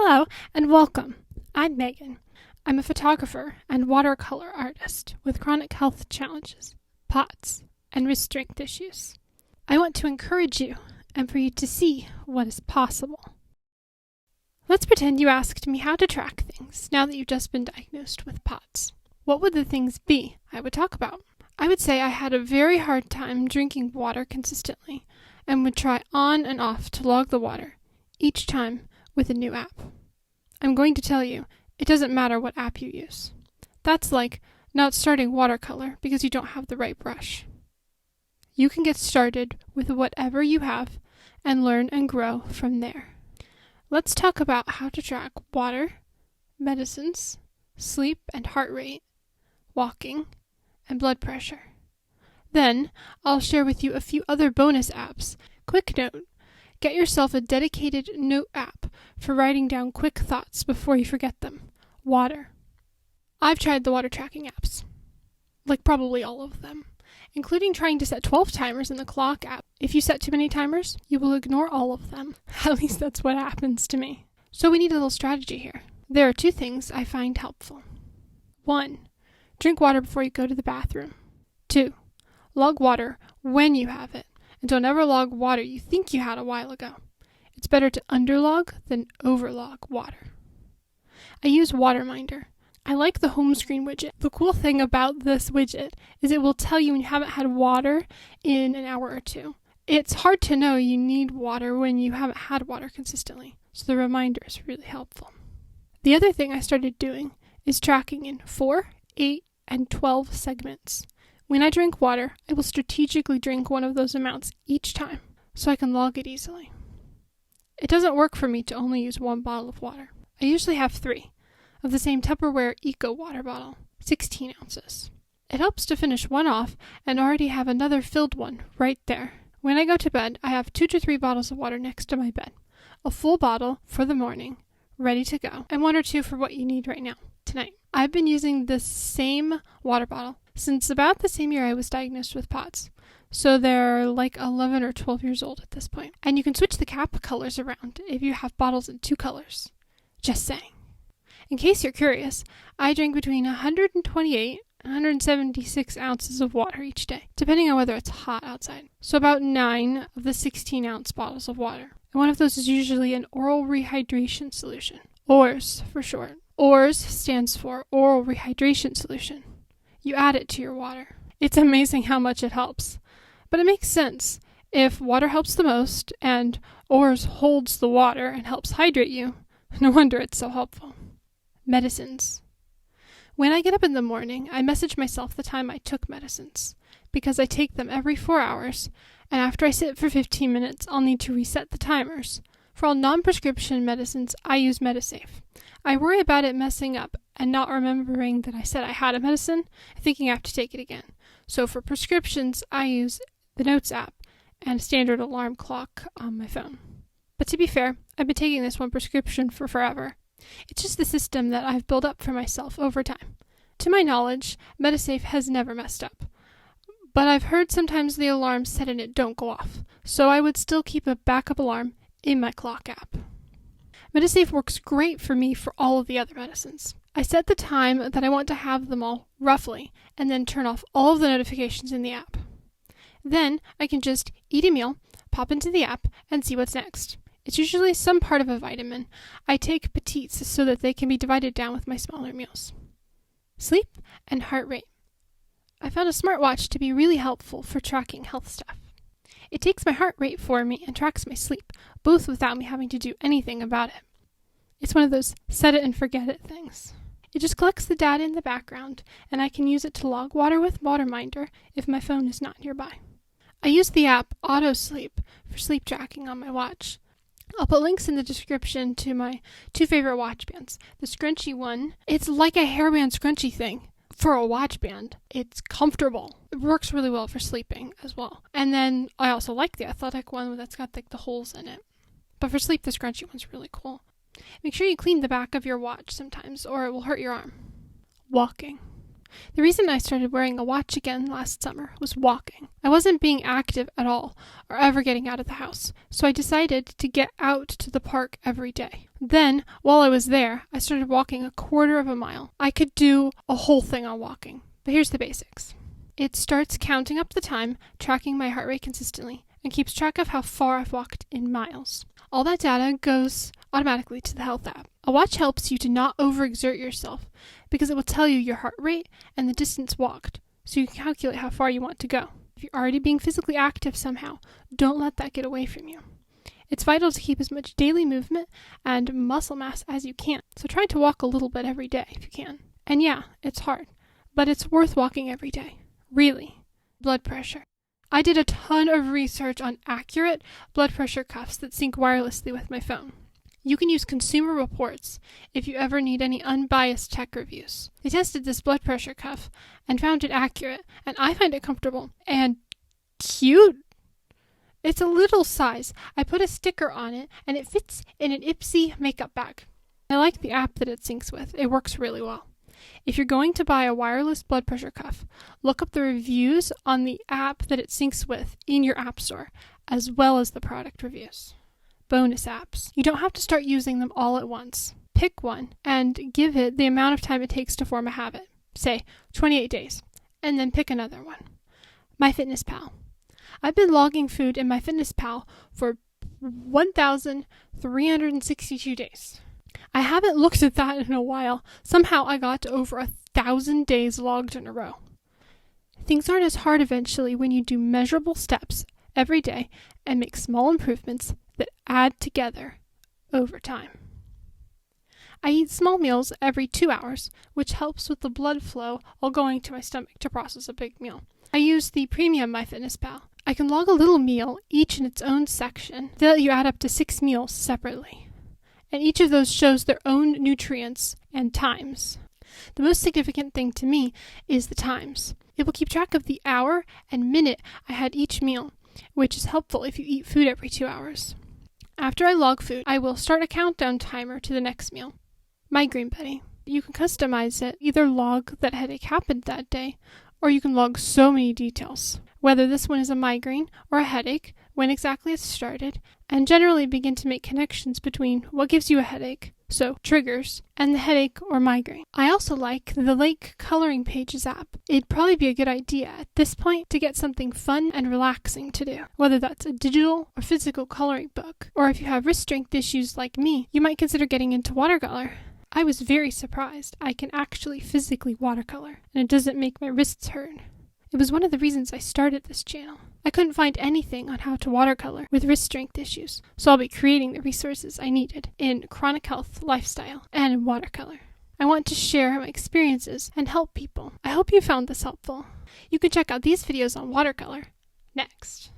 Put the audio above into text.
Hello and welcome. I'm Megan. I'm a photographer and watercolor artist with chronic health challenges, POTS, and wrist strength issues. I want to encourage you and for you to see what is possible. Let's pretend you asked me how to track things now that you've just been diagnosed with POTS. What would the things be I would talk about? I would say I had a very hard time drinking water consistently and would try on and off to log the water, each time with a new app. I'm going to tell you, it doesn't matter what app you use. That's like not starting watercolor because you don't have the right brush. You can get started with whatever you have and learn and grow from there. Let's talk about how to track water, medicines, sleep and heart rate, walking, and blood pressure. Then, I'll share with you a few other bonus apps. Quick note, get yourself a dedicated note app for writing down quick thoughts before you forget them. Water. I've tried the water tracking apps, like probably all of them, including trying to set 12 timers in the clock app. If you set too many timers, you will ignore all of them. At least that's what happens to me. So we need a little strategy here. There are two things I find helpful. 1. Drink water before you go to the bathroom. 2. Log water when you have it, and don't ever log water you think you had a while ago. It's better to underlog than overlog water. I use Waterminder. I like the home screen widget. The cool thing about this widget is it will tell you when you haven't had water in an hour or two. It's hard to know you need water when you haven't had water consistently, so the reminder is really helpful. The other thing I started doing is tracking in 4, 8, and 12 segments. When I drink water, I will strategically drink one of those amounts each time, so I can log it easily. It doesn't work for me to only use one bottle of water. I usually have 3, of the same Tupperware Eco Water Bottle, 16 ounces. It helps to finish one off and already have another filled one right there. When I go to bed, I have 2 to 3 bottles of water next to my bed. A full bottle for the morning, ready to go, and 1 or 2 for what you need right now, tonight. I've been using this same water bottle since about the same year I was diagnosed with POTS. So they're like 11 or 12 years old at this point. And you can switch the cap colors around if you have bottles in 2 colors. Just saying. In case you're curious, I drink between 128 and 176 ounces of water each day, depending on whether it's hot outside. So about 9 of the 16-ounce bottles of water. And one of those is usually an oral rehydration solution. ORS for short. ORS stands for oral rehydration solution. You add it to your water. It's amazing how much it helps. But it makes sense. If water helps the most, and ORS holds the water and helps hydrate you, no wonder it's so helpful. Medicines. When I get up in the morning, I message myself the time I took medicines, because I take them every 4 hours, and after I sit for 15 minutes, I'll need to reset the timers. For all non-prescription medicines, I use Medisafe. I worry about it messing up and not remembering that I said I had a medicine and thinking I have to take it again. So for prescriptions, I use the Notes app and a standard alarm clock on my phone. But to be fair, I've been taking this one prescription for forever. It's just the system that I've built up for myself over time. To my knowledge, Medisafe has never messed up. But I've heard sometimes the alarms set in it don't go off, so I would still keep a backup alarm in my clock app. Medisafe works great for me for all of the other medicines. I set the time that I want to have them all, roughly, and then turn off all of the notifications in the app. Then I can just eat a meal, pop into the app, and see what's next. It's usually some part of a vitamin. I take petites so that they can be divided down with my smaller meals. Sleep and heart rate. I found a smartwatch to be really helpful for tracking health stuff. It takes my heart rate for me and tracks my sleep, both without me having to do anything about it. It's one of those set it and forget it things. It just collects the data in the background, and I can use it to log water with Waterminder if my phone is not nearby. I use the app Auto Sleep for sleep tracking on my watch. I'll put links in the description to my 2 favorite watch bands. The scrunchy one, it's like a hairband scrunchy thing. For a watch band, it's comfortable. It works really well for sleeping as well. And then I also like the athletic one that's got the holes in it. But for sleep, the scrunchy one's really cool. Make sure you clean the back of your watch sometimes, or it will hurt your arm. Walking. The reason I started wearing a watch again last summer was walking. I wasn't being active at all, or ever getting out of the house, so I decided to get out to the park every day. Then, while I was there, I started walking a quarter of a mile. I could do a whole thing on walking, but here's the basics. It starts counting up the time, tracking my heart rate consistently, and keeps track of how far I've walked in miles. All that data goes automatically to the health app. A watch helps you to not overexert yourself because it will tell you your heart rate and the distance walked, so you can calculate how far you want to go. If you're already being physically active somehow, don't let that get away from you. It's vital to keep as much daily movement and muscle mass as you can, so try to walk a little bit every day if you can. And yeah, it's hard, but it's worth walking every day. Really. Blood pressure. I did a ton of research on accurate blood pressure cuffs that sync wirelessly with my phone. You can use Consumer Reports if you ever need any unbiased tech reviews. They tested this blood pressure cuff and found it accurate, and I find it comfortable and cute. It's a little size. I put a sticker on it, and it fits in an Ipsy makeup bag. I like the app that it syncs with. It works really well. If you're going to buy a wireless blood pressure cuff, look up the reviews on the app that it syncs with in your app store, as well as the product reviews. Bonus apps. You don't have to start using them all at once. Pick one and give it the amount of time it takes to form a habit, say 28 days, and then pick another one. MyFitnessPal. I've been logging food in MyFitnessPal for 1,362 days. I haven't looked at that in a while. Somehow I got to over 1,000 days logged in a row. Things aren't as hard eventually when you do measurable steps every day and make small improvements that add together over time. I eat small meals every 2 hours, which helps with the blood flow all going to my stomach to process a big meal. I use the premium MyFitnessPal. I can log a little meal, each in its own section. They let you add up to 6 meals separately, and each of those shows their own nutrients and times. The most significant thing to me is the times. It will keep track of the hour and minute I had each meal, which is helpful if you eat food every 2 hours. After I log food, I will start a countdown timer to the next meal. Migraine Buddy. You can customize it, either log that headache happened that day, or you can log so many details, whether this one is a migraine or a headache, when exactly it started, and generally begin to make connections between what gives you a headache, so triggers, and the headache or migraine. I also like the Lake Coloring Pages app. It'd probably be a good idea at this point to get something fun and relaxing to do, whether that's a digital or physical coloring book, or if you have wrist strength issues like me, you might consider getting into watercolor. I was very surprised I can actually physically watercolor, and it doesn't make my wrists hurt. It was one of the reasons I started this channel. I couldn't find anything on how to watercolor with wrist strength issues, so I'll be creating the resources I needed in chronic health, lifestyle, and in watercolor. I want to share my experiences and help people. I hope you found this helpful. You can check out these videos on watercolor next.